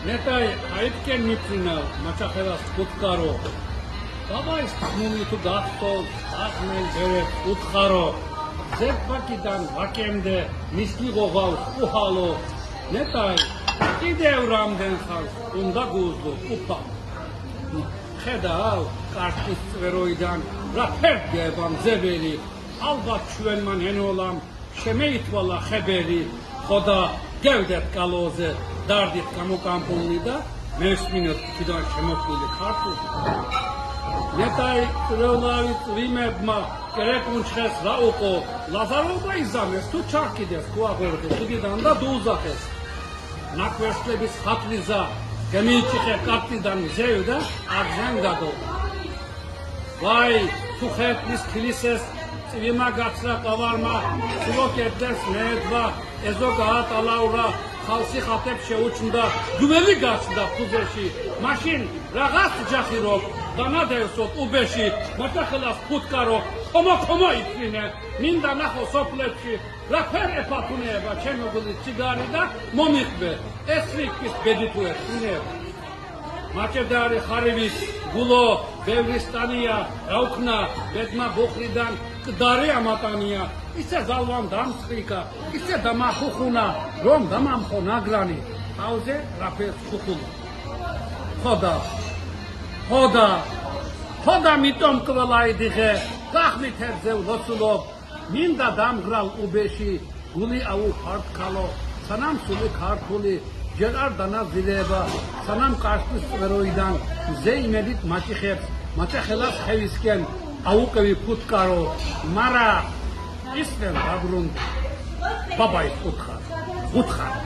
ნეტაი აიფკენ მიფრინავ მაჩახელას ხუთკარო ბაბაის ნუმი თუ გახსოვს ახმენ ჯერეთ უთხარო ზერბაკიდან ვაკემდე მისკი ღოღავს უჰალო ნეტაი კიდევ რამდენ ხალხს უნდა გუზდო უფა ხედავ კარტის წვეროიდან რა ფერდგება მძებელი ალბათ ჩვენმან ენოლამ შემეითვალა ხებერი ხოდა გევდეთ კალოზე დარდით გამოკამპული და მესმინოთ თვითონ შემოქმნილი ქართული ნეტაი წრევლავი წვიმებმა კერეკუნჩხეს რა უყო ლაზარობა იზამეს თუ ჩარკიდეს თუ აღერდო თუდიდან და დუზახეს ნაკვესლების ხათლიზა გემიჩიხე კარტიდან მზევდა აღზენ გადო ვაი თუ ხეთლის ქილისეს წვიმა გაცრა ყავარმა სულოკერდეს ნედვა ეზო გაატალაურა ხალხი ხათებს შეუჩნდა გველი გაცდა ფუძეში მაშინ რაღაც ჯახირო დანადევსო უბეში მათახელას ფუტკარო ხომა იფრინე მინდა ნახო სოფლებში რა ფერ ეფათუნეება ჩემოგული ციგარი და მომიხბე ეს რიქის ბედი თუ ეფრინეება მაჭედარი ხარივის გულო ბევრისტანია რაუქნა ბედმა ბოხრიდან კდარი ამატანია ისე ზალვამ დამსხიკა ისე დამახუხუნა რომ დამამხო ნაგრანი თავზე რაფეს ხუხულა ხოდა მიტომ კვლაიდიხე გახმით ერძევ ლოცულობ მინდა დამღრალ უბეში გული აუ ხარტკალო სანამ სული ქართული ჯერ არ დანაზილება სანამ კაშტის წვეროიდან მზე იმედით მაჭიხებს მაჭახელას ხევისკენ აუყევი ფუტკარო მარა ისმენ დაბრუნდა ბაბაის უთხარ